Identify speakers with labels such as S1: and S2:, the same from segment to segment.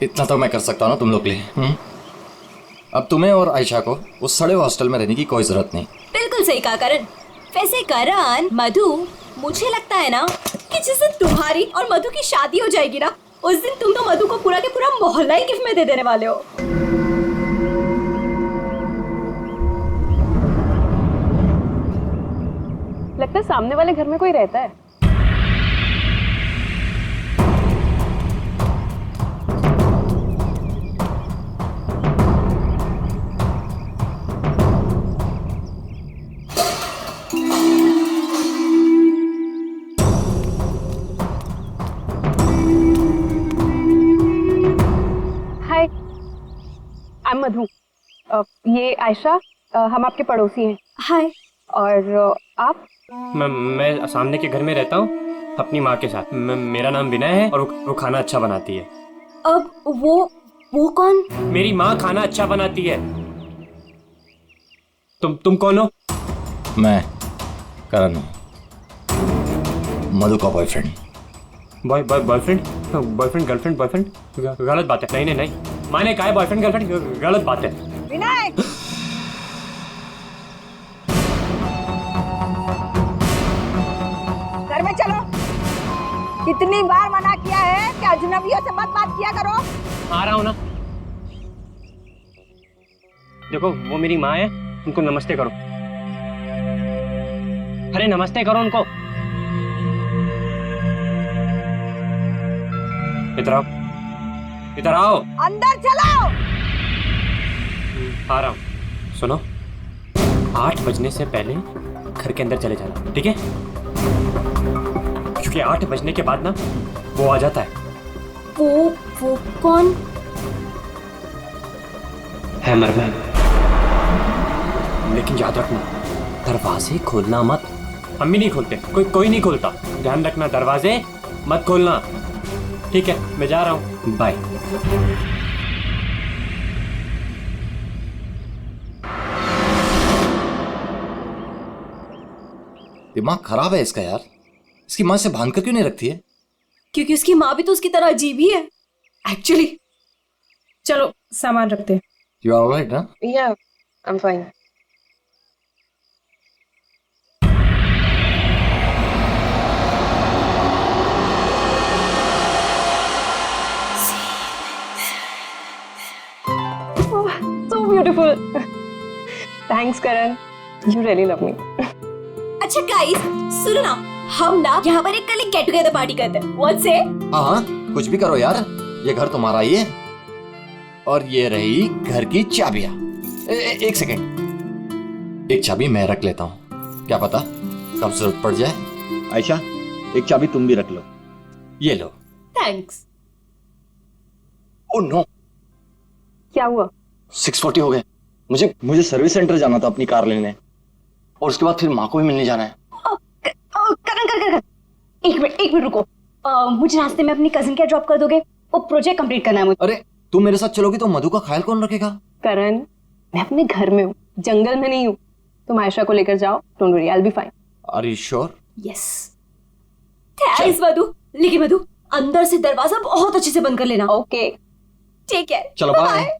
S1: इतना तो मैं कर सकता हूँ ना तुम लोग के लिए। अब तुम्हें और आयशा को उस सड़े हॉस्टल में रहने की कोई जरूरत नहीं।
S2: बिल्कुल सही कहा करण। वैसे करण, मधु, मुझे लगता है ना कि जिस दिन तुम्हारी और मधु की शादी हो जाएगी ना, उस दिन तुम तो मधु को पूरा के पूरा मोहल्ला ही गिफ्ट में दे देने वाले हो।
S3: लगता है सामने वाले घर में कोई रहता है। हाय, आई एम मधु। ये आयशा, हम आपके पड़ोसी हैं।
S2: हाय।
S3: और आप?
S4: मैं सामने के घर में रहता हूँ अपनी माँ के साथ। मेरा नाम विनय है और वो खाना अच्छा बनाती है।
S2: अब वो कौन?
S4: मेरी माँ खाना अच्छा बनाती है। तुम कौन हो?
S1: मैं करण हूँ, मधु का बॉयफ्रेंड।
S4: बॉयफ्रेंड गर्लफ्रेंड गलत बात है। नहीं, माने कहा है बॉयफ्रेंड गर्लफ्रेंड, गलत बात है।
S5: विनय, घर में चलो। कितनी बार मना किया है कि अजनबियों से मत बात किया करो।
S4: आ रहा हूँ ना। देखो, वो मेरी माँ है, उनको नमस्ते करो। अरे नमस्ते करो उनको। इधर आओ।
S5: अंदर चलो।
S4: आ रहा हूँ। सुनो, 8 बजने से पहले घर के अंदर चले जाना, ठीक है? क्योंकि 8 बजने के बाद ना वो आ जाता है।
S2: वो कौन
S4: है? मरमन। लेकिन याद रखना, दरवाजे खोलना मत। हम भी नहीं खोलते, कोई नहीं खोलता। ध्यान रखना, दरवाजे मत खोलना, ठीक है? मैं जा रहा हूँ, बाय।
S1: दिमाग खराब है इसका यार। इसकी माँ से बांध कर क्यों नहीं रखती है?
S2: क्योंकि उसकी माँ भी तो उसकी तरह अजीब ही है एक्चुअली।
S3: चलो सामान रखते हैं।
S1: यू आर ऑलराइट ना?
S3: या, I am fine. So beautiful. Thanks Karan. You really love me.
S2: अच्छा गाइस, सुनो ना, हम ना यहाँ पर एक कल गेट टुगेदर पार्टी करते हैं। What say?
S1: हाँ, कुछ भी करो यार, ये घर तुम्हारा ही है। और ये रही घर की चाबियां। एक सेकेंड, एक चाबी मैं रख लेता हूँ, क्या पता कब जरूरत पड़ जाए। आयशा, एक चाबी तुम भी रख लो। ये लो।
S2: थैंक्स।
S1: ओह नो,
S3: क्या हुआ?
S1: 6:40 हो गए। मुझे सर्विस सेंटर जाना था अपनी कार लेने, और उसके बाद फिर माँ को भी मिलने जाना है।
S2: कर। एक मिनट रुको। मुझे रास्ते में अपनी कजिन क्या ड्रॉप कर दोगे? वो प्रोजेक्ट कंप्लीट करना है मुझे।
S1: अरे तुम मेरे साथ चलोगी तो मधु का ख्याल कौन रखेगा?
S3: करण, मैं अपने घर में हूँ, जंगल में नहीं हूँ। तुम आयशा को लेकर जाओ, don't worry, I will be fine.
S1: Are you sure?
S2: Yes. Thanks Madhu. लेकिन मधु, अंदर से दरवाजा बहुत अच्छे से बंद कर लेना।
S3: ओके,
S2: ठीक है,
S1: चलो बाय।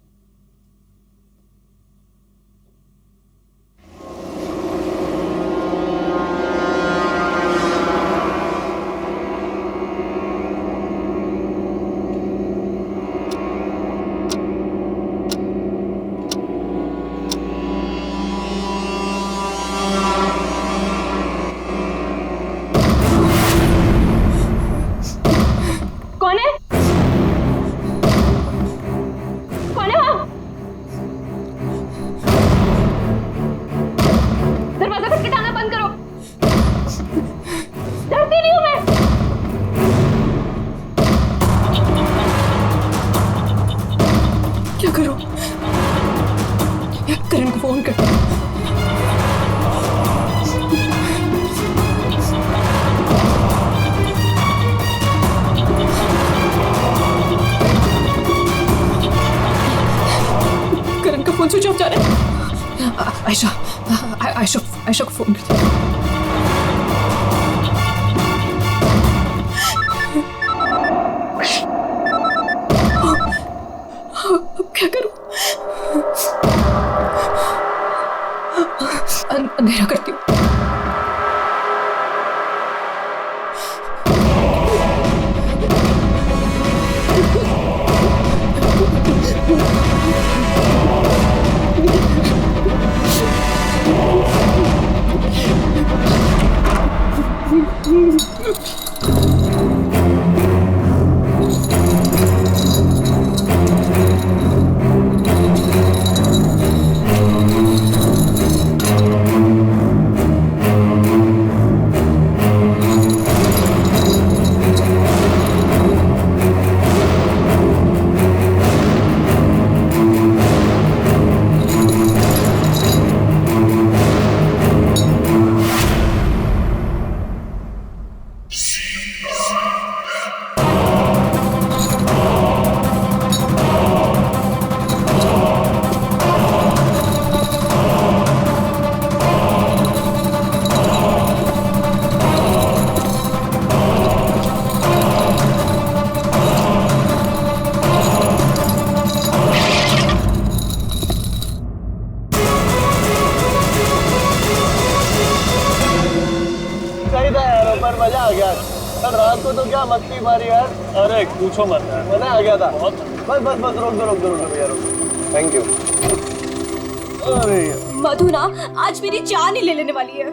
S3: कौन है? कौन है वहाँ? दरवाजा खटखटाना बंद करो। डरती नहीं हूँ मैं। क्या करूं? करण को फोन कर। फोन स्विच ऑफ जा रहा है। आयशा को फोन कर।
S2: करती हूँ।
S6: सही था यार, पर मजा आ गया। कल रात को तो क्या मस्ती मारी यार।
S4: अरे पूछो मत यार,
S6: मजा आ गया था। बस बस बस रोक दो भैया, रोक। Thank you. अरे
S2: मधु ना आज मेरी जान ही ले लेने वाली है।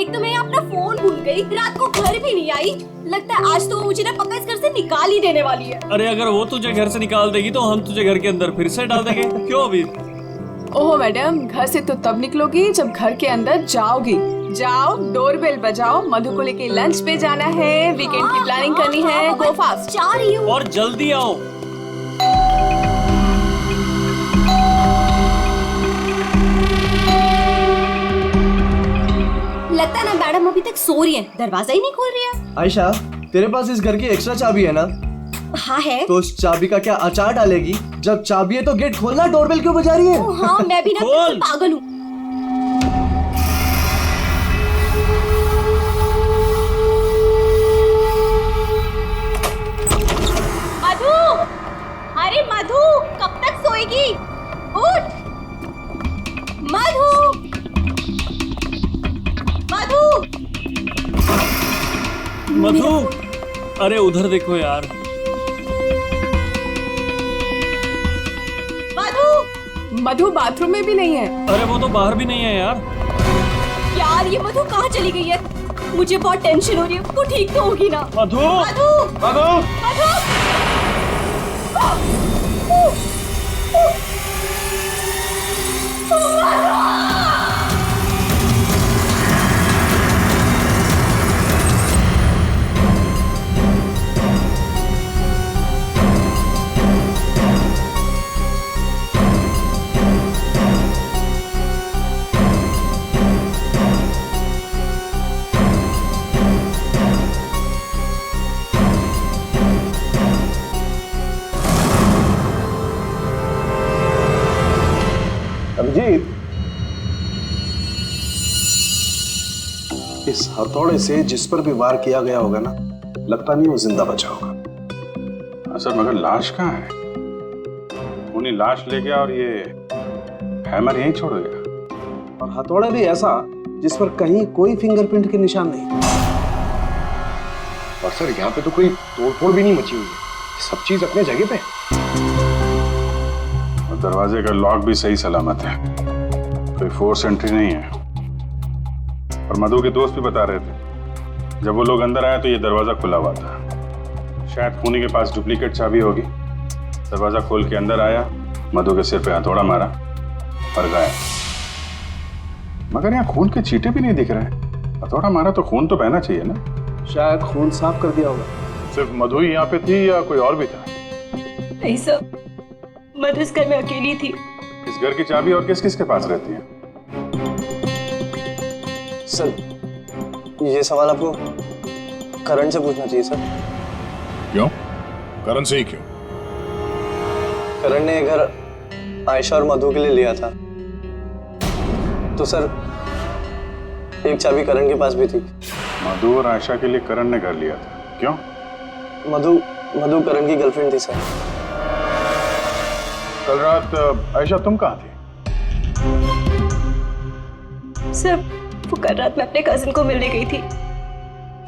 S2: एक तो मैं अपना फोन भूल गई, रात को घर भी नहीं आई। लगता है आज तो वो मुझे ना पक्का इस घर से निकाल ही देने वाली है।
S4: अरे अगर वो तुझे घर से निकाल देगी तो हम तुझे घर के अंदर फिर से डाल देंगे। क्यों अभी?
S3: ओहो मैडम, घर से तो तब निकलोगी जब घर के अंदर जाओगी। जाओ, डोरबेल बजाओ, मधु को लेके लंच पे जाना है, वीकेंड की प्लानिंग करनी है। गो फास्ट।
S2: जा रही हूँ।
S4: और जल्दी आओ।
S2: लगता है ना मैडम अभी तक सो रही है, दरवाजा ही नहीं खोल रही है।
S6: आयशा, तेरे पास इस घर की एक्स्ट्रा चाबी है ना?
S2: हाँ है।
S6: तो उस चाबी का क्या अचार डालेगी? जब चाबी है तो गेट खोलना, डोरबेल क्यों बजा रही है?
S2: हाँ मैं भी ना
S4: खोल।
S2: बिल्कुल पागल हूँ। मधु, अरे मधु कब तक सोएगी? उठ मधु, मधु,
S4: मधु, अरे उधर देखो यार।
S2: मधु,
S3: मधु बाथरूम में भी नहीं है।
S4: अरे वो तो बाहर भी नहीं है यार।
S2: यार ये मधु कहाँ चली गई है? मुझे बहुत टेंशन हो रही है। वो ठीक तो होगी ना?
S4: मधु,
S2: मधु,
S4: मधु,
S2: मधु,
S6: अभिजीत, इस हथौड़े से जिस पर भी वार किया गया होगा ना, लगता नहीं वो जिंदा बचा होगा।
S7: सर मगर लाश कहाँ है? उन्हीं लाश ले गया और ये हैमर यहीं छोड़ गया।
S6: और हथौड़ा भी ऐसा जिस पर कहीं कोई फिंगरप्रिंट के निशान नहीं।
S8: और सर यहाँ पे तो कोई तोड़फोड़ भी नहीं मची हुई है, सब चीज अपने जगह पे।
S7: और दरवाजे का लॉक भी सही सलामत है, कोई फोर्स एंट्री नहीं है। और मधु के दोस्त भी बता रहे थे जब वो लोग अंदर आए तो ये दरवाजा खुला हुआ था। शायद खूनी के पास डुप्लीकेट चाबी होगी। दरवाजा खोल के अंदर आया, मधु के सिर पे हथौड़ा मारा और गायब। मगर यहाँ खून के छींटे भी नहीं दिख रहे। हथौड़ा मारा तो खून तो बहना चाहिए ना?
S6: शायद खून साफ कर दिया होगा।
S7: सिर्फ मधु ही यहाँ पे थी या कोई और भी था?
S2: नहीं सर, मधु इस घर में अकेली थी।
S7: इस घर की चाबी और किस किस के पास रहती है?
S6: सर, ये सवाल आपको करण से पूछना चाहिए सर।
S8: क्यों? करण से ही क्यों?
S6: करण ने घर आयशा और मधु के लिए लिया था, तो सर एक चाबी करण के पास भी थी।
S7: मधु और आयशा के लिए करण ने घर लिया था, क्यों?
S6: मधु करण की गर्लफ्रेंड थी सर।
S7: कल रात आयशा तुम कहाँ थी?
S2: सर वो कल रात मैं अपने कजिन को मिलने गई थी।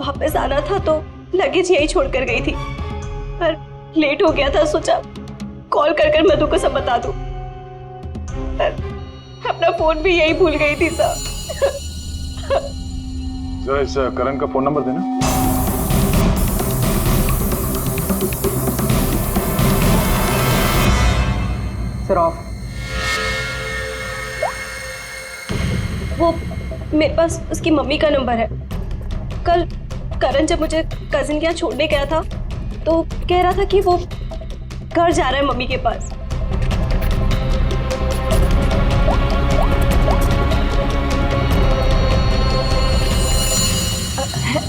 S2: वापस आना था तो लगेज यही छोड़कर गई थी, पर लेट हो गया था, सोचा कॉल कर कर मधु को सब बता दूं। पर अपना फोन भी यही भूल गई थी सर।
S7: जरा इस करण का फोन नंबर देना।
S3: Sir of.
S2: वो मेरे पास उसकी मम्मी का नंबर है। कल करण जब मुझे कजिन के यहाँ छोड़ने गया था तो कह रहा था कि वो घर जा रहा है मम्मी के पास।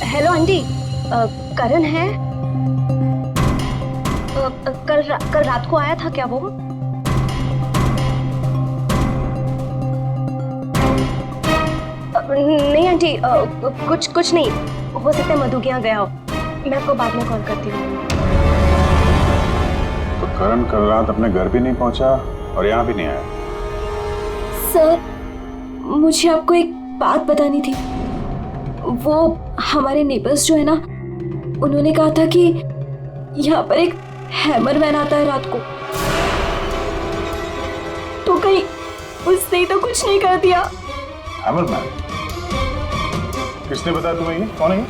S2: हेलो आंटी, करण है? कल रात को आया था क्या वो? नहीं आंटी, कुछ नहीं, हो सकता है मधु के यहाँ गया हो। मैं आपको बाद में कॉल करती हूँ।
S7: तो करण कल रात अपने घर भी नहीं पहुंचा और यहाँ भी नहीं आया।
S2: सर, मुझे आपको एक बात बतानी थी। वो हमारे नेबर्स जो है ना, उन्होंने कहा था कि यहाँ पर एक हैमरमैन आता है रात को। तो कहीं उसने ही तो कुछ नहीं कर दिया?
S7: हैमरमैन? किसने बताया तुम्हें? ये कौन है ये?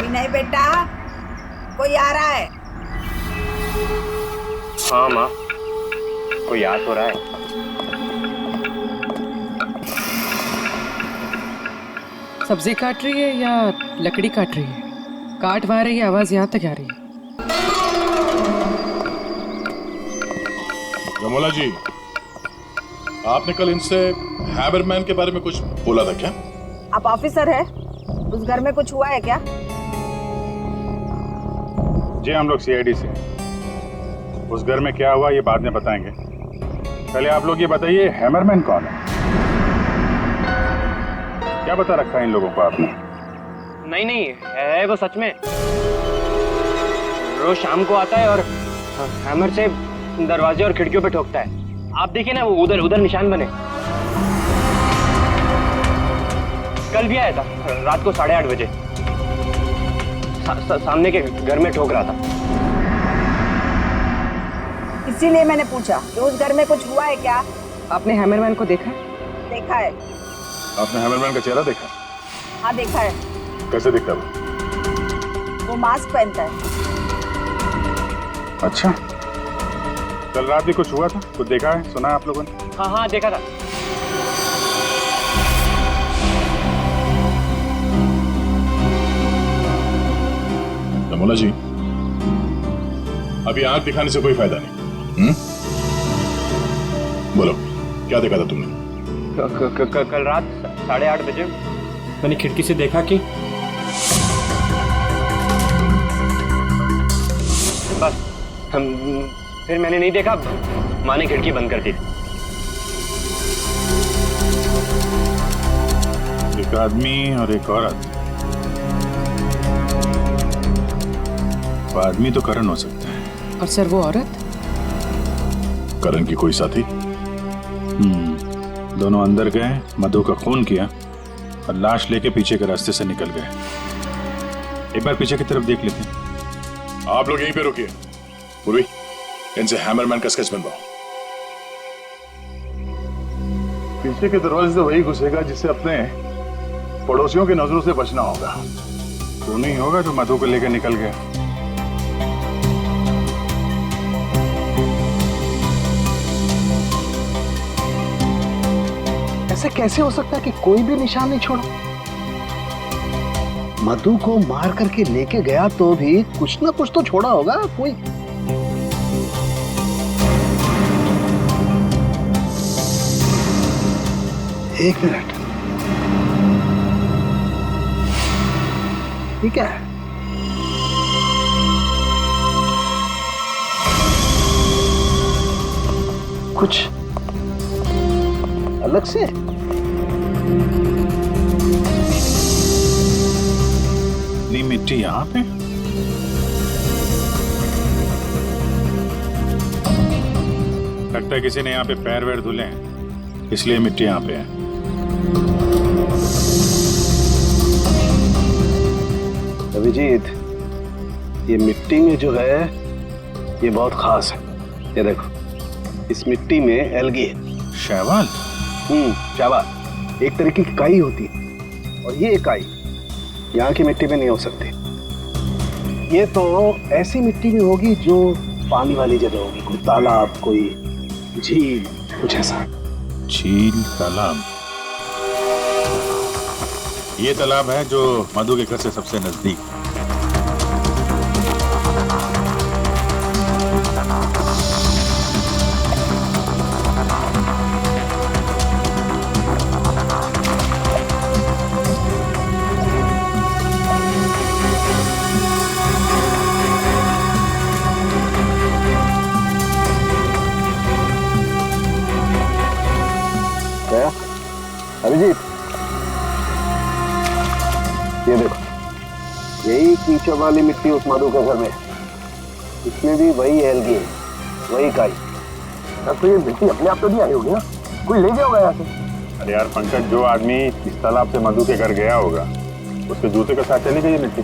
S5: नहीं बेटा, कोई आ रहा है।
S4: हाँ माँ, कोई याद हो रहा है।
S3: सब्जी काट रही है या लकड़ी काट रही है? काट वहाँ रही है, आवाज यहाँ तक आ रही है।
S9: रमोला जी, आपने कल इनसे हैमरमैन के बारे में कुछ बोला था क्या?
S5: आप ऑफिसर है, उस घर में कुछ हुआ है क्या?
S7: जी हम लोग सीआईडी से। उस घर में क्या हुआ ये बाद में बताएंगे। पहले आप लोग ये बताइए, हैमरमैन कौन है? क्या बता रखा है इन लोगों को आपने?
S4: नहीं, है वो सच में। रोज शाम को आता है और हैमर से दरवाजे और खिड़कियों पे ठोकता है। आप देखिए ना, वो उधर निशान बने। कल भी आया था रात को 8:30 बजे। सामने के घर में ठोक रहा था।
S5: इसीलिए मैंने पूछा कि उस घर में कुछ हुआ है क्या?
S3: आपने हैमरमैन को देखा?
S5: देखा है।
S7: आपने हैमरमैन का चेहरा देखा?
S5: हाँ देखा है।
S7: कैसे दिखता है
S5: वो मास्क पहनता है।
S7: अच्छा, कल रात भी कुछ हुआ था? कुछ देखा है, सुना है आप लोगों ने?
S4: हाँ देखा था।
S9: रमोला जी, अभी आंख दिखाने से कोई फायदा नहीं। बोलो, क्या देखा था तुमने?
S4: कल रात 8:30 बजे मैंने खिड़की से देखा कि बस फिर मैंने नहीं देखा। माँ ने खिड़की बंद कर दी।
S7: एक आदमी और एक औरत। वो आदमी तो करण हो सकता है।
S3: और सर वो औरत?
S9: करण की कोई साथी?
S7: दोनों अंदर गए, मधु का खून किया और लाश लेके पीछे के रास्ते से निकल गए। एक बार पीछे की तरफ देख लेते हैं।
S9: आप लोग यहीं पे रुकिए। पूर्वी, इनसे हैमरमैन का स्केच बनवाओ।
S7: पीछे के दरवाजे से वही घुसेगा जिससे अपने पड़ोसियों की नजरों से बचना होगा। तो नहीं होगा जो मधु को लेकर निकल गया।
S8: ऐसे कैसे हो सकता है कि कोई भी निशान नहीं छोड़ा? मधु को मार करके लेके गया तो भी कुछ ना कुछ तो छोड़ा होगा कोई। एक मिनट, ठीक है। कुछ अलग से?
S7: इतनी मिट्टी यहाँ पे? लगता है किसी ने यहाँ पे पैर वैर धुले हैं, इसलिए मिट्टी यहाँ पे है।
S8: अभिजीत, ये मिट्टी में जो है ये बहुत खास है। ये देखो, इस मिट्टी में एल्गी है।
S7: शैवाल?
S8: शैवाल एक तरीके की काई होती है, और ये काई यहाँ की मिट्टी में नहीं हो सकती। ये तो ऐसी मिट्टी में होगी जो पानी वाली जगह होगी, कोई तालाब, कोई झील, कुछ ऐसा।
S7: झील, तालाब? ये तालाब है जो मधु के घर से सबसे नजदीक।
S8: अभिजीत, ये देखो, यही कीचड़ वाली मिट्टी उस मधु के घर में, इसमें भी वही एल्गी है, वही काई। अब तो ये मिट्टी अपने आप तो नहीं आई होगी ना, कोई ले गया होगा यहाँ से।
S7: अरे यार पंकज, जो आदमी इस तालाब से मधु के घर गया होगा उसके जूते के साथ चली गई मिट्टी।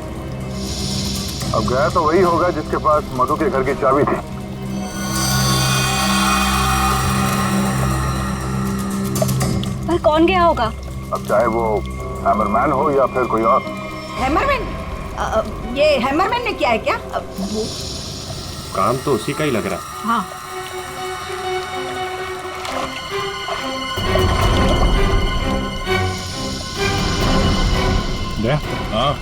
S8: अब गया तो वही होगा जिसके पास मधु के घर की चाबी थी।
S2: पर कौन गया होगा?
S8: अब चाहे वो हैमरमैन हो या फिर कोई और।
S5: हैमरमैन? ये हैमरमैन ने किया है क्या?
S4: काम तो उसी का ही लग रहा है।
S5: हाँ।
S7: हाँ,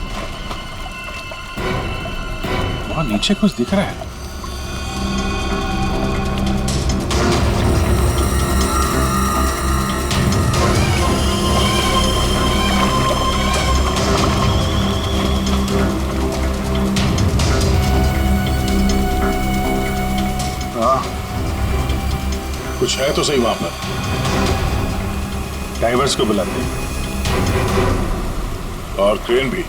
S7: वहाँ नीचे कुछ दिख रहा है।
S9: कुछ है तो सही वहां पर।
S7: डाइवर्स को बुलाते हैं
S9: और क्रेन भी।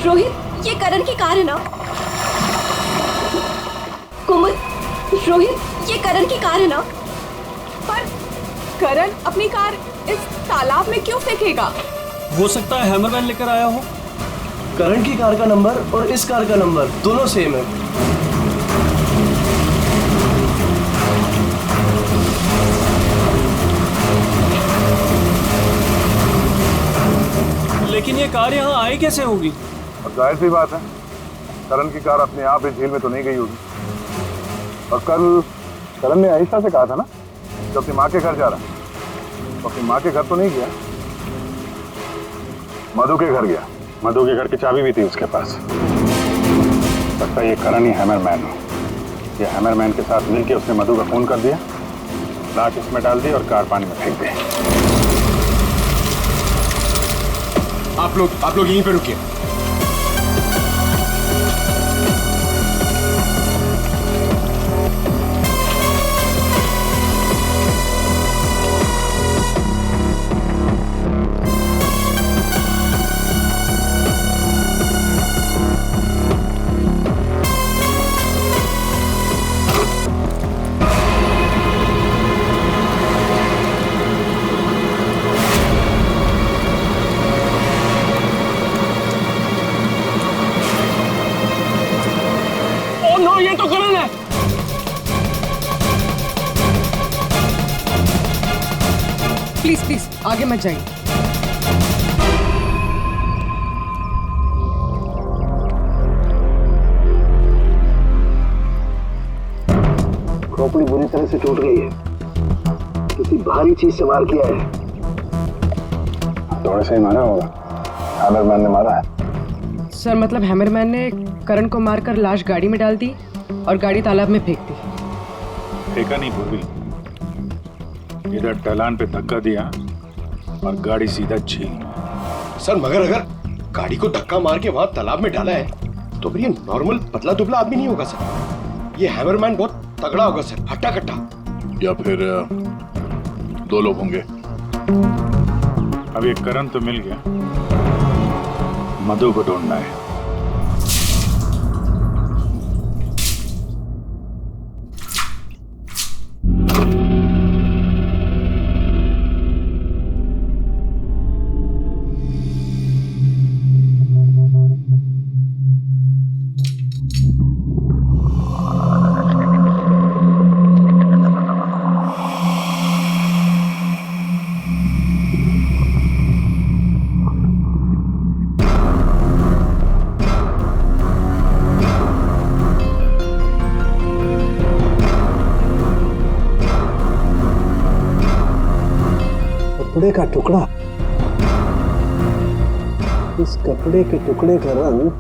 S2: रोहित, ये करण की कार है ना? कोमल, रोहित, ये करण की कार है ना?
S3: पर करण अपनी कार इस तालाब में क्यों फेंकेगा?
S6: हो सकता है हैमरमैन लेकर आया हो। करण की कार का नंबर और इस कार का नंबर दोनों सेम है।
S4: लेकिन ये कार यहाँ आई कैसे होगी?
S8: अब जाहिर सी बात है, करण की कार अपने आप इस झील में तो नहीं गई होगी। और कल करण ने आहिस्ता से कहा था ना, जब अपनी माँ के घर जा रहा है, तो अपनी माँ के घर तो नहीं गया, मधु के घर गया।
S7: मधु के घर की चाबी भी थी उसके पास। लगता है ये करण ही हैमरमैन हो। ये हैमरमैन के साथ मिलके उसने मधु का खून कर दिया, लाश इसमें डाल दी और कार पानी में फेंक दी।
S9: आप लोग यहीं पे रुकिए।
S10: रुको, ये तो करण है।
S3: प्लीज प्लीज आगे मत जाइए।
S8: खोपड़ी बुरी तरह से टूट गई है, किसी भारी चीज से वार किया है।
S7: थोड़े से ही मारा होगा, हैमरमैन ने मारा है।
S3: सर मतलब हैमरमैन ने करण को मारकर लाश गाड़ी में डाल दी और गाड़ी तालाब में फेंक दी।
S7: फेंका नहीं पूर्वी, इधर ढलान पे धक्का दिया और गाड़ी सीधा झील में।
S10: सर मगर अगर गाड़ी को धक्का मार के वहां तालाब में डाला है तो फिर ये नॉर्मल पतला दुबला आदमी नहीं होगा सर, ये हैमरमैन बहुत तगड़ा होगा सर, हट्टा कट्टा।
S9: या फिर 2 लोग होंगे।
S7: अब ये करण तो मिल गया, मधु को ढूंढना है।
S8: कपड़े का टुकड़ा, इस कपड़े के टुकड़े का रंग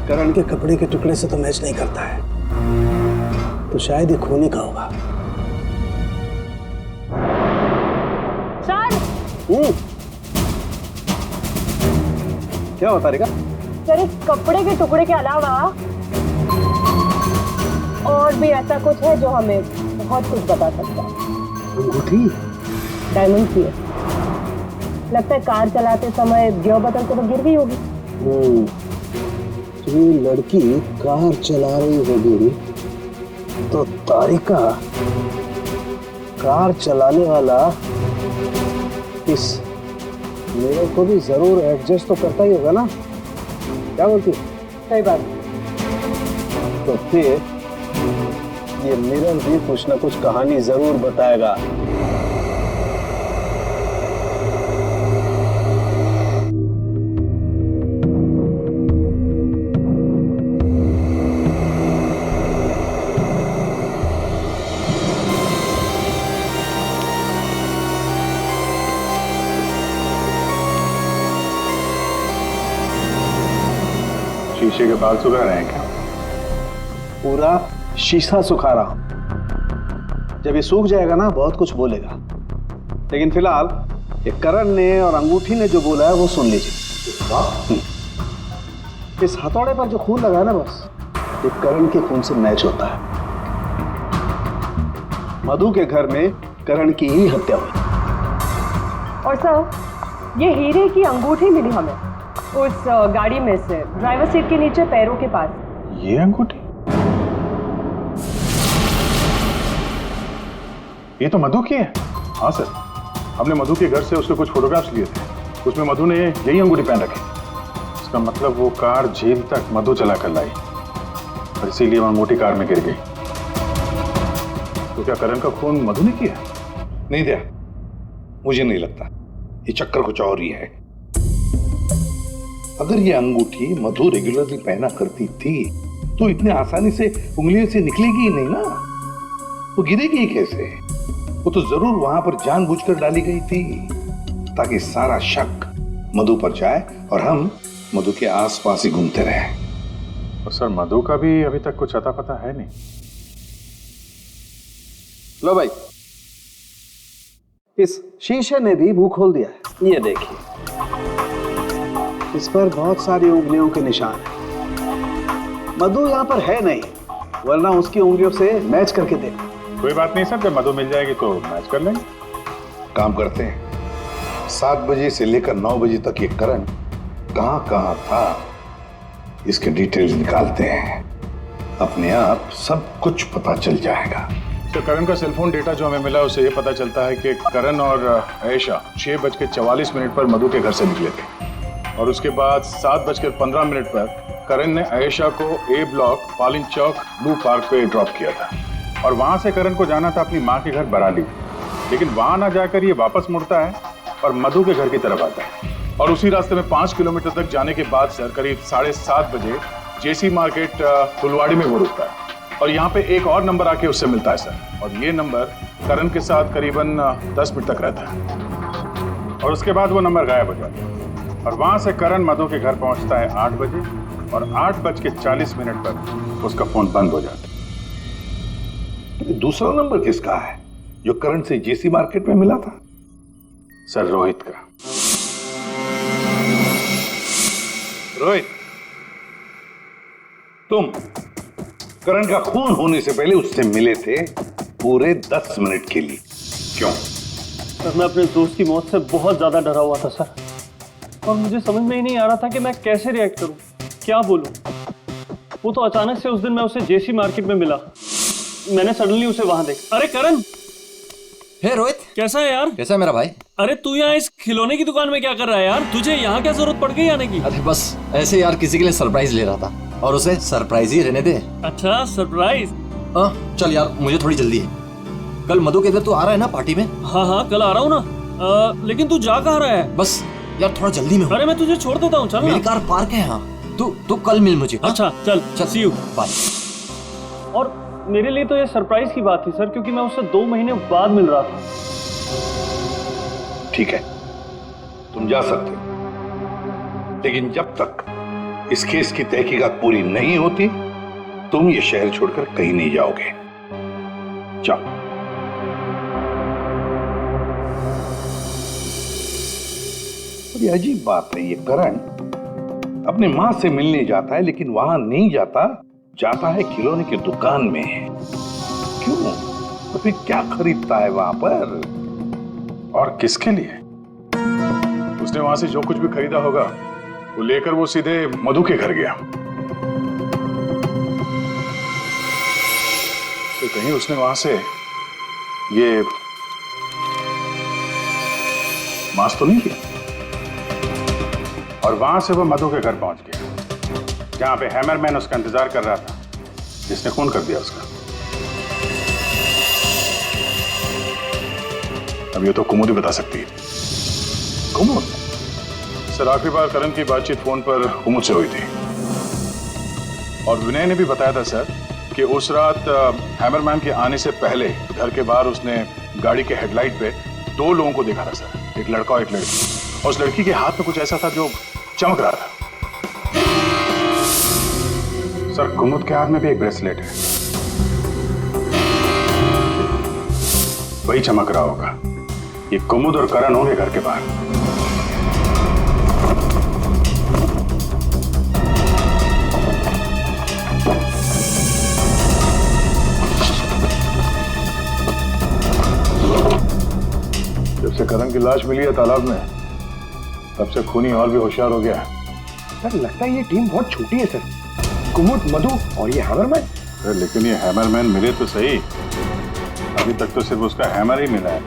S8: करण के कपड़े के टुकड़े से तो मैच नहीं करता है, तो शायद ये खूनी का होगा।
S5: सर
S8: क्या होता रहेगा?
S5: सर इस कपड़े के टुकड़े के अलावा और भी ऐसा कुछ है जो हमें बहुत कुछ बता सकता है।
S8: अंगूठी
S5: डायमंड की है, लगता है कार चलाते समय गियर बटन तो गिर गई होगी।
S8: तो ये लड़की कार चला रही होगी तो तारिका कार चलाने वाला इस मेरे को भी जरूर एडजस्ट तो करता ही होगा ना, क्या बोलती?
S5: सही बात।
S8: तो फिर ये मिरर भी कुछ ना कुछ कहानी जरूर बताएगा।
S7: शीशे के बाल सुखा रहे हैं क्या?
S8: पूरा शीशा सुखा रहा हूं, जब ये सूख जाएगा ना बहुत कुछ बोलेगा, लेकिन फिलहाल ये करण ने और अंगूठी ने जो बोला है वो सुन लीजिए। इस हथौड़े पर जो खून लगा है ना, बस ये करण के खून से मैच होता है। मधु के घर में करण की ही हत्या हुई।
S5: और सर ये हीरे की अंगूठी मिली हमें उस गाड़ी में से, ड्राइवर सीट के नीचे पैरों के पास।
S7: ये अंगूठी? ये तो मधु की है। हाँ सर, हमने मधु के घर से उसके कुछ फोटोग्राफ्स लिए थे, उसमें मधु ने यही अंगूठी पहन रखी। इसका मतलब वो कार झील तक मधु चला कर लाई और इसीलिए वहां मोटी कार में गिर गई। तो क्या करण का खून मधु ने किया?
S11: नहीं दिया, मुझे नहीं लगता। ये चक्कर कुछ और ही है। अगर ये अंगूठी मधु रेगुलरली पहना करती थी तो इतने आसानी से उंगलियों से निकलेगी ही नहीं ना, वो गिरेगी ही कैसे? वो तो जरूर वहां पर जानबूझकर डाली गई थी ताकि सारा शक मधु पर जाए और हम मधु के आसपास ही घूमते रहे।
S7: और सर मधु का भी अभी तक कुछ अता पता है नहीं।
S8: लो भाई, इस शीशे ने भी मुंह खोल दिया है। ये देखिए, इस पर बहुत सारी उंगलियों के निशान हैं। मधु यहाँ पर है नहीं, वरना उसकी उंगलियों से मैच करके देखो।
S7: कोई बात नहीं सर, जब मधु मिल जाएगी तो मैच कर लेंगे।
S11: काम करते हैं, 7 बजे से लेकर 9 बजे तक ये करण कहाँ कहाँ था इसके डिटेल्स निकालते हैं। अपने आप सब कुछ पता चल जाएगा।
S7: तो करण का सेलफोन डेटा जो हमें मिला उससे ये पता चलता है कि करण और आयशा 6:44 पर मधु के घर से निकले थे और उसके बाद 7:15 पर करण ने आयशा को ए ब्लॉक पालिन चौक ब्लू पार्क पे ड्रॉप किया था और वहां से करण को जाना था अपनी माँ के घर बराली, लेकिन वहां ना जाकर ये वापस मुड़ता है और मधु के घर की तरफ आता है और उसी रास्ते में 5 किलोमीटर तक जाने के बाद सर करीब 7:30 बजे जेसी मार्केट फुलवाड़ी में वो रुकता है और यहाँ पे एक और नंबर आके उससे मिलता है सर, और ये नंबर करण के साथ करीबन 10 मिनट तक रहता है और उसके बाद वो नंबर गायब हो जाता है और वहां से करण मधु के घर पहुंचता है 8 बजे और 8:40 पर उसका फोन बंद हो जाता है।
S11: दूसरा नंबर किसका है जो करण से जेसी मार्केट में मिला था?
S7: सर रोहित का।
S11: रोहित, तुम करण का खून होने से पहले उससे मिले थे पूरे 10 मिनट के लिए, क्यों?
S6: सर मैं अपने दोस्त की मौत से बहुत ज्यादा डरा हुआ था सर, और मुझे समझ में ही नहीं आ रहा था कि मैं कैसे रिएक्ट करूं, क्या बोलूं। वो तो अचानक से उस दिन मैं उसे जेसी मार्केट में मिला, मैंने सडनली उसे वहां देखा। अरे करण!
S1: हे रोहित,
S4: कैसा है यार?
S1: कैसा है मेरा भाई?
S4: अरे तू यहाँ इस खिलौने की दुकान में क्या कर रहा है यार? तुझे यहाँ क्या जरूरत पड़ गई आने की?
S1: अरे बस ऐसे यार, किसी के लिए सरप्राइज ले रहा था और उसे सरप्राइज ही रहने दे।
S4: अच्छा सरप्राइज?
S1: चल यार, मुझे थोड़ी जल्दी है। कल मधु के इधर तू आ रहा है ना पार्टी में?
S4: हाँ कल आ रहा हूँ ना, लेकिन तू जा कहाँ रहा है?
S1: बस यार थोड़ा जल्दी में हूँ।
S4: अरे मैं तुझे छोड़ देता हूँ, चल
S1: मेरी कार पार्क है यहाँ, तू कल मिल मुझे।
S4: अच्छा चल सी यू,
S1: बाय।
S6: और मेरे लिए तो ये सरप्राइज की बात थी सर, क्योंकि मैं उससे 2 महीने बाद मिल रहा था।
S11: ठीक है, तुम जा सकते हो, लेकिन जब तक इस केस की तहकीकात पूरी नहीं होती तुम ये शहर छोड़कर कहीं नहीं जाओगे। जाओ। बड़ी अजीब बात है, ये करण अपनी मां से मिलने जाता है लेकिन वहां नहीं जाता है खिलौने की दुकान में। क्यों? तो फिर क्या खरीदता है वहां पर?
S7: और किसके लिए? उसने वहां से जो कुछ भी खरीदा होगा वो लेकर वो सीधे मधु के घर गया। तो कहीं उसने वहां से ये मास्क तो नहीं किया? और वहां से वो मधु के घर पहुंच गया जहां पे हैमरमैन उसका इंतजार कर रहा था, जिसने खून कर दिया उसका। अब ये तो कुमुद ही बता सकती है। कुमुद? सर आखिरी बार करण की बातचीत फोन पर कुमुद से हुई थी और विनय ने भी बताया था सर कि उस रात हैमरमैन के आने से पहले घर के बाहर उसने गाड़ी के हेडलाइट पे 2 लोगों को देखा था सर, एक लड़का और एक लड़की, और उस लड़की के हाथ में कुछ ऐसा था जो चमक रहा था। सर कुमुद के हाथ में भी एक ब्रेसलेट है, वही चमक रहा होगा। ये कुमुद और करण होंगे घर के बाहर। जब से करण की लाश मिली है तालाब में, तब से खूनी और भी होशियार हो गया।
S10: सर लगता है ये टीम बहुत छोटी है सर, कुमुद, मधु और ये हैमरमैन।
S7: लेकिन ये हैमरमैन मिले तो सही, अभी तक तो सिर्फ उसका हैमर ही मिला है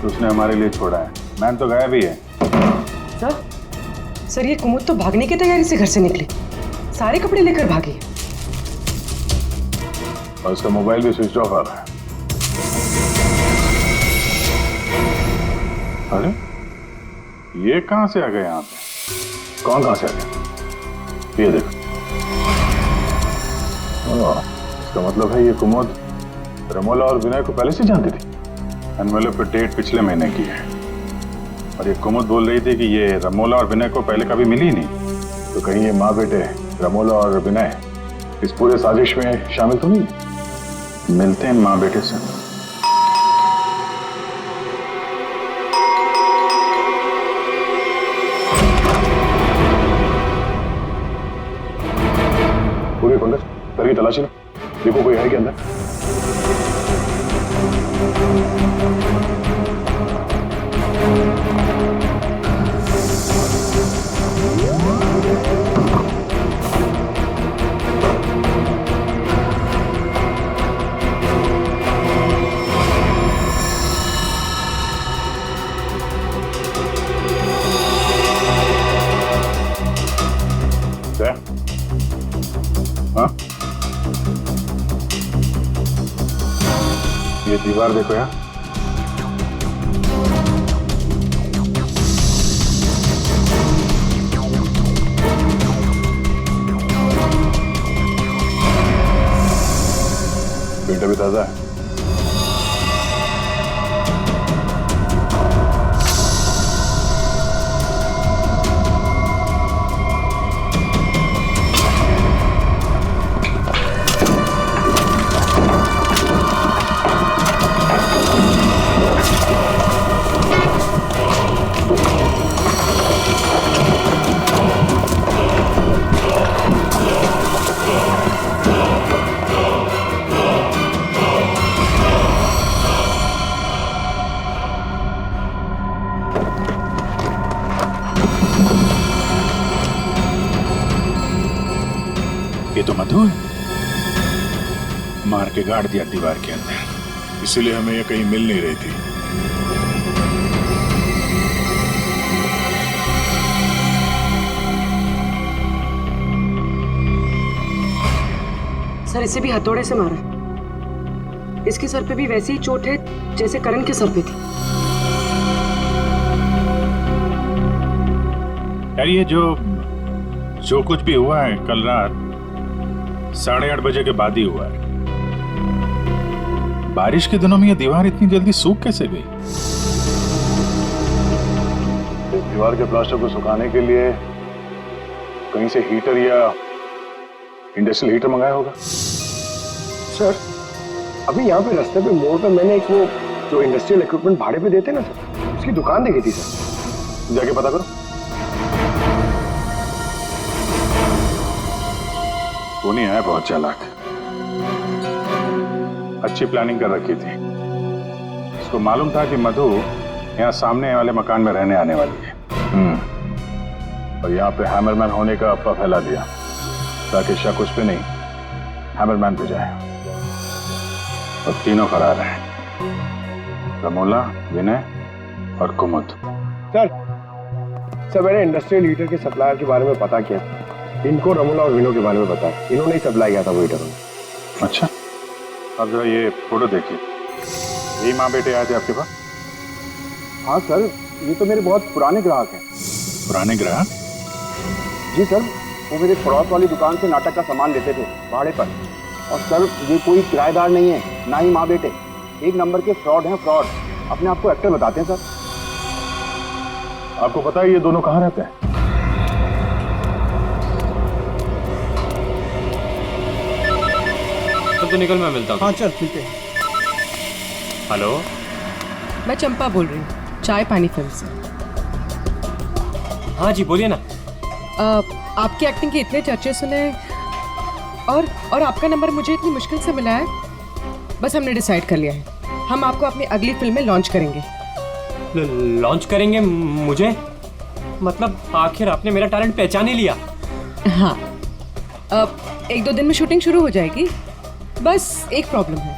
S7: तो उसने हमारे लिए छोड़ा है। मैन तो गायब ही है।
S5: सर ये कुमुद तो भागने की तैयारी से घर से निकली, सारे कपड़े लेकर भागी
S7: और उसका मोबाइल भी स्विच ऑफ आ रहा है। अरे ये कहां से आ गए यहाँ पे? कहाँ से आ गया? ये देखो, इसका मतलब है ये कुमुद रमोला और विनय को पहले से जानती थी। एनवेलप पे डेट पिछले महीने की है और ये कुमुद बोल रही थी कि ये रमोला और विनय को पहले कभी मिली नहीं। तो कहीं ये माँ बेटे रमोला और विनय इस पूरे साजिश में शामिल तो नहीं? मिलते हैं माँ बेटे से। पूरी पंडित करके तलाशी लो, देखो कोई है क्या अंदर। हाँ, ये दीवार देखो यार, पेट भी ताजा है।
S9: ये तो मधु है। मार के गाड़ दिया दीवार के अंदर, इसीलिए हमें ये कहीं मिल नहीं रही थी।
S5: सर इसे भी हथौड़े से मारा। इसके सर पे भी वैसी ही चोट है जैसे करण के सर पे थी।
S9: यार ये जो कुछ भी हुआ है कल रात 8:30 बजे के बाद ही हुआ है। बारिश के दिनों में ये दीवार इतनी जल्दी सूख कैसे गई?
S7: इस दीवार के प्लास्टर को सुखाने के लिए कहीं से हीटर या इंडस्ट्रियल हीटर मंगाया होगा।
S10: सर अभी यहाँ पे रास्ते पे मोड़ पे मैंने एक वो जो इंडस्ट्रियल इक्विपमेंट भाड़े पे देते ना सर, उसकी दुकान देखी थी सर।
S7: जाके पता करो। वो नहीं है, बहुत चालाक, अच्छी प्लानिंग कर रखी थी। उसको मालूम था कि मधु यहाँ सामने वाले मकान में रहने आने वाली है। और यहाँ पे हैमरमैन होने का अफवाह फैला दिया ताकि शक उस पे नहीं हैमरमैन पे जाए। और तीनों फरार हैं, रमोला, विनय और कुमुद।
S10: सर मैंने इंडस्ट्रियल हीटर के सप्लायर के बारे में पता किया। इनको रमोला और विनो के बारे में पता है, इन्होंने ही सप्लाई किया था वो हीटर।
S7: अच्छा, अब जरा ये फोटो देखिए। यही माँ बेटे आए थे आपके पास?
S8: हाँ सर, ये तो मेरे बहुत पुराने ग्राहक हैं।
S7: पुराने ग्राहक?
S8: जी सर, वो मेरे पड़ोस वाली दुकान से नाटक का सामान लेते थे भाड़े पर। और सर ये कोई किराएदार नहीं है, ना ही माँ बेटे, एक नंबर के फ्रॉड हैं, फ्रॉड। अपने आप को एक्टर बताते हैं सर।
S7: आपको पता है ये दोनों कहाँ रहते हैं?
S4: तो निकल, मैं मिलता हूँ।
S8: हाँ चल मिलते हैं।
S4: हेलो,
S5: मैं चंपा बोल रही हूँ, चाय पानी फिल्म से।
S4: हाँ जी बोलिए ना।
S5: आपकी एक्टिंग के इतने चर्चे सुने और आपका नंबर मुझे इतनी मुश्किल से मिला है। बस हमने डिसाइड कर लिया है, हम आपको अपनी अगली फिल्म में लॉन्च करेंगे।
S4: लॉन्च करेंगे मुझे? मतलब आखिर आपने मेरा टैलेंट पहचान ही लिया?
S5: हाँ, अब 1-2 दिन में शूटिंग शुरू हो जाएगी। बस एक प्रॉब्लम है,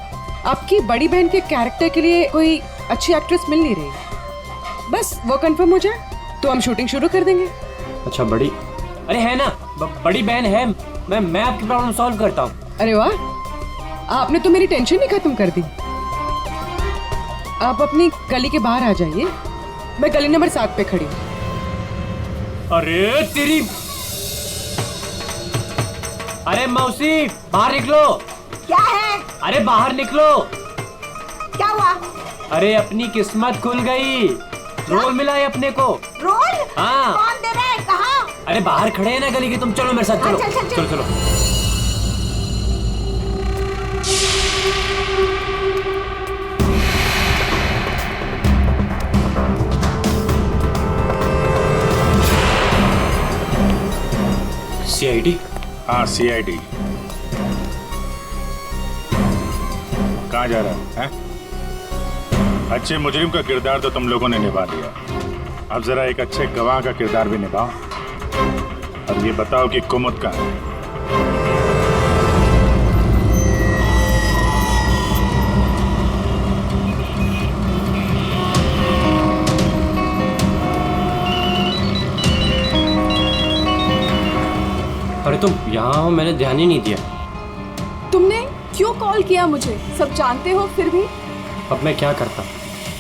S5: आपकी बड़ी बहन के कैरेक्टर के लिए कोई अच्छी एक्ट्रेस मिल नहीं रही। बस वो कंफर्म हो जाए तो हम शूटिंग शुरू कर देंगे।
S4: अच्छा बड़ी, अरे है ना, बड़ी बहन है। मैं आपकी प्रॉब्लम सॉल्व करता हूँ।
S5: अरे वाह, आपने तो मेरी टेंशन ही खत्म कर दी। आप अपनी गली के बाहर आ जाइए, मैं गली नंबर 7 पे खड़ी हूँ।
S4: अरे तेरी, अरे मौसी बाहर निकलो।
S12: क्या है?
S4: अरे बाहर निकलो।
S12: क्या हुआ?
S4: अरे अपनी किस्मत खुल गई, रोल मिला है अपने को।
S12: रोल?
S4: हाँ।
S12: कौन दे रहा है? कहाँ?
S4: अरे बाहर खड़े हैं ना गली के, तुम चलो मेरे साथ। चलो
S12: चल, चल, चल।
S4: चलो चलो। CID?
S9: हाँ CID। कहाँ जा रहा है? अच्छे मुजरिम का किरदार तो तुम लोगों ने निभा दिया, अब जरा एक अच्छे गवाह का किरदार भी निभाओ। अब ये बताओ कि कुमुद कहाँ है?
S4: अरे तुम यहाँ हो, मैंने ध्यान ही नहीं दिया।
S3: तुमने क्यों कॉल किया मुझे? सब जानते हो फिर भी।
S4: अब मैं क्या करता?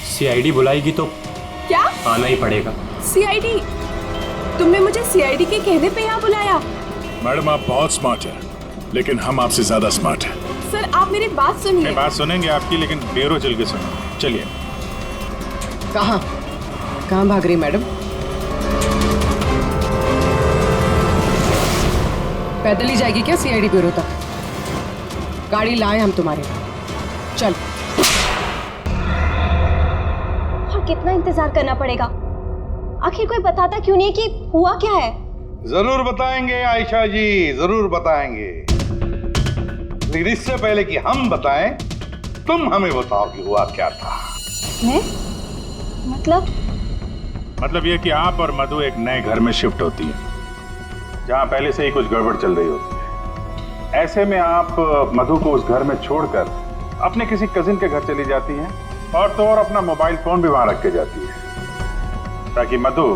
S4: सीआईडी बुलाएगी तो
S3: क्या
S4: आना ही पड़ेगा।
S3: सीआईडी? तुमने मुझे सीआईडी के कहने पे यहाँ बुलाया?
S9: मैडम आप बहुत स्मार्ट हैं, लेकिन हम आपसे ज्यादा स्मार्ट हैं।
S3: सर आप मेरी बात सुनिए।
S9: बात सुनेंगे आपकी, लेकिन ब्यूरो चल के सुनो। चलिए।
S5: कहाँ भाग रही मैडम? पैदल ही जाएगी क्या सीआईडी ब्यूरो तक? गाड़ी लाए हम तुम्हारे। चल।
S2: और कितना इंतजार करना पड़ेगा? आखिर कोई बताता क्यों नहीं कि हुआ क्या है?
S11: जरूर बताएंगे आयशा जी, जरूर बताएंगे। लेकिन इससे पहले कि हम बताएं, तुम हमें बताओ कि हुआ क्या था।
S2: मैं?
S9: मतलब ये कि आप और मधु एक नए घर में शिफ्ट होती है, जहां पहले से ही कुछ गड़बड़ चल रही होती है। ऐसे में आप मधु को उस घर में छोड़कर अपने किसी कजिन के घर चली जाती हैं, और तो और अपना मोबाइल फोन भी वहां रख के जाती है, ताकि मधु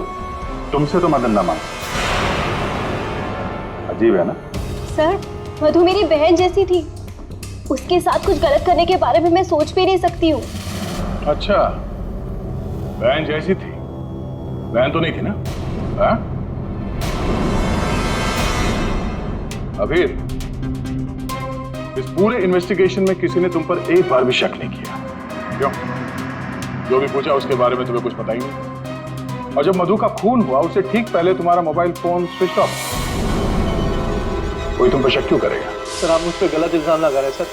S9: तुमसे तो मदद न मांगे। अजीब है ना?
S2: सर, मधु मेरी बहन जैसी थी। उसके साथ कुछ गलत करने के बारे में मैं सोच भी नहीं सकती हूँ।
S9: अच्छा, बहन जैसी थी? बहन तो नहीं थी ना? हाँ? अभी इस पूरे इन्वेस्टिगेशन में किसी ने तुम पर एक बार भी शक नहीं किया, क्यों? जो भी पूछा उसके बारे में तुम्हें कुछ पता ही नहीं। और जब मधु का खून हुआ उससे ठीक पहले तुम्हारा मोबाइल फोन स्विच ऑफ। कोई तुम पर शक क्यों करेगा?
S6: सर आप मुझ पर गलत इल्जाम लगा रहे हैं सर।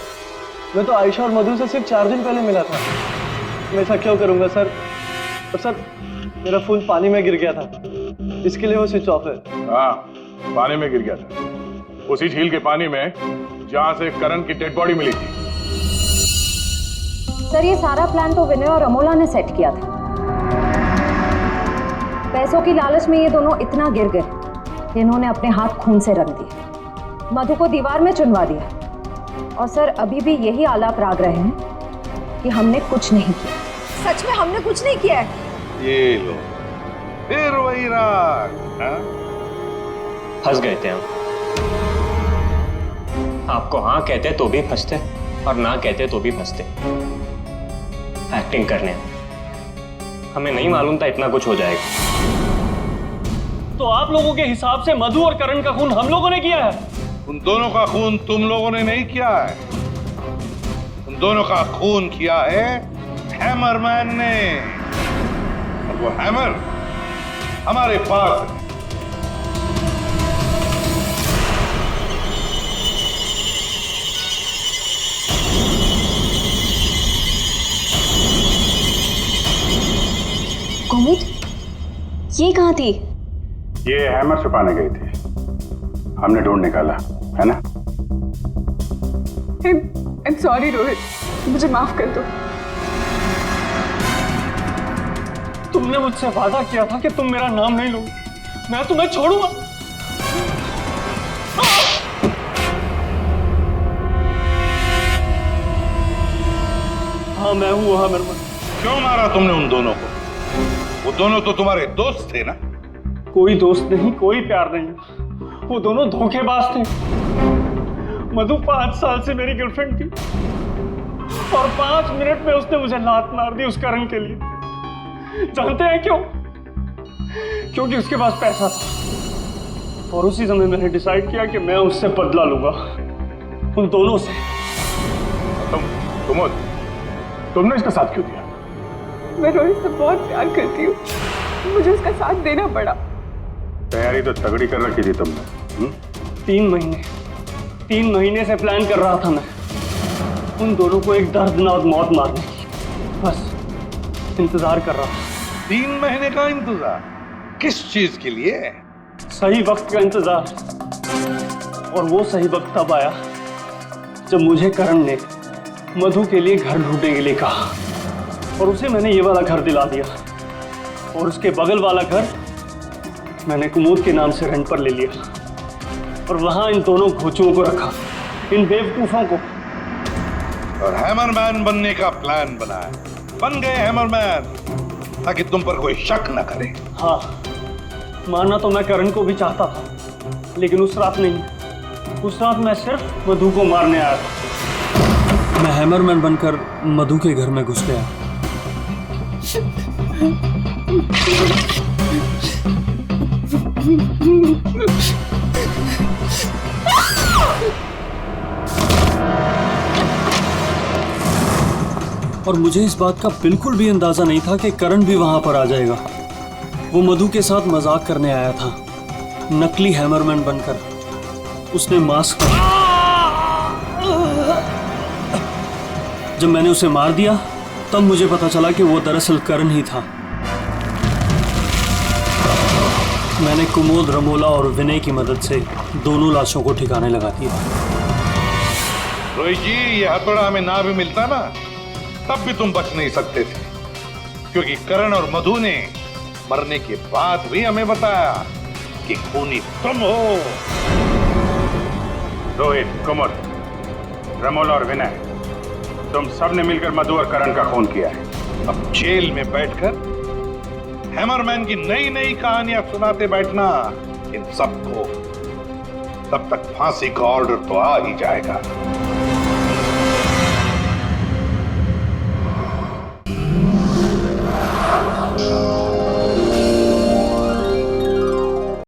S6: मैं तो आयशा और मधु से सिर्फ 4 दिन पहले मिला था। मैं ऐसा क्यों करूंगा सर? और सर मेरा फोन पानी में गिर गया था, इसके लिए वो स्विच ऑफ है।
S9: हाँ, पानी में गिर गया था, उसी झील के पानी में जहां से करण की डेड बॉडी मिली थी।
S13: सर ये सारा प्लान तो विनय और अमोला ने सेट किया था। पैसों की लालच में ये दोनों इतना गिर गए कि इन्होंने अपने हाथ खून से रंग दिए, मधु को दीवार में चुनवा दिया। और सर अभी भी यही आलाप राग रहे हैं कि हमने कुछ नहीं किया।
S3: सच में हमने कुछ नहीं किया है।
S11: ये लो, फिर वही राग।
S4: फंस गए थे हम। आपको हाँ कहते तो भी फंसते, और ना कहते तो भी फंसते। एक्टिंग करने हमें नहीं मालूम था इतना कुछ हो जाएगा।
S6: तो आप लोगों के हिसाब से मधु और करण का खून हम लोगों ने किया है?
S11: उन दोनों का खून तुम लोगों ने नहीं किया है, उन दोनों का खून किया है हैमरमैन ने। और वो हैमर हमारे पास है।
S2: कुमुद, ये कहाँ थी?
S9: ये हैमर छुपाने गई थी, हमने ढूंढ निकाला, है ना?
S3: I'm sorry रोहित, मुझे माफ कर दो।
S6: तुमने मुझसे वादा किया था कि तुम मेरा नाम नहीं लोगे, मैं तुम्हें छोड़ूंगा। हाँ मैं हूँ वो हैमरमैन।
S11: क्यों मारा तुमने उन दोनों को? वो दोनों तो तुम्हारे दोस्त थे ना?
S6: कोई दोस्त नहीं, कोई प्यार नहीं, वो दोनों धोखेबाज थे। मधु 5 साल से मेरी गर्लफ्रेंड थी, और 5 मिनट में उसने मुझे लात मार दी उस करण के लिए। जानते हैं क्यों? क्योंकि उसके पास पैसा था। और उसी समय मैंने डिसाइड किया कि मैं उससे बदला लूंगा, उन दोनों से।
S9: तुमने इसका साथ क्यों दिया?
S3: मैं रोहित से बहुत प्यार करती हूँ, मुझे उसका साथ देना पड़ा।
S9: तैयारी तो तगड़ी कर रखी थी तुमने।
S6: 3 महीने से प्लान कर रहा था मैं, उन दोनों को एक दर्दनाक मौत मारने की। बस इंतजार कर रहा था।
S11: 3 महीने का इंतजार? किस चीज के लिए?
S6: सही वक्त का इंतजार। और वो सही वक्त तब आया जब मुझे करण ने मधु के लिए घर ढूंढने के लिए कहा, और उसे मैंने ये वाला घर दिला दिया। और उसके बगल वाला घर मैंने कुमुद के नाम से रेंट पर ले लिया, और वहां इन दोनों घोचुओं को रखा, इन बेवकूफों को।
S11: और हैमरमैन बनने का प्लान बनाया, बन गए हैमरमैन, ताकि तुम पर कोई शक न करे।
S6: हाँ, मानना तो मैं करण को भी चाहता था, लेकिन उस रात नहीं। उस रात मैं सिर्फ मधु को मारने आया था। मैं हैमरमैन बनकर मधु के घर में घुस गया। और मुझे इस बात का बिल्कुल भी अंदाजा नहीं था कि करण भी वहां पर आ जाएगा। वो मधु के साथ मजाक करने आया था, नकली हैमरमैन बनकर। उसने मास्क जब मैंने उसे मार दिया तब मुझे पता चला कि वो दरअसल करण ही था। मैंने कुमोद, रमोला और विनय की मदद से दोनों लाशों को ठिकाने लगा दिया।
S11: रोहित जी, ये हथौड़ा हमें ना भी मिलता ना, तब भी तुम बच नहीं सकते थे, क्योंकि करण और मधु ने मरने के बाद भी हमें बताया कि खूनी तुम हो।
S7: रोहित, कुमुद, रमोला और विनय, तुम सब ने मिलकर मधु और करण का खून किया है।
S11: अब जेल में बैठकर हैमरमैन की नई नई कहानियां सुनाते बैठना इन सबको, तब तक फांसी का ऑर्डर तो आ ही जाएगा।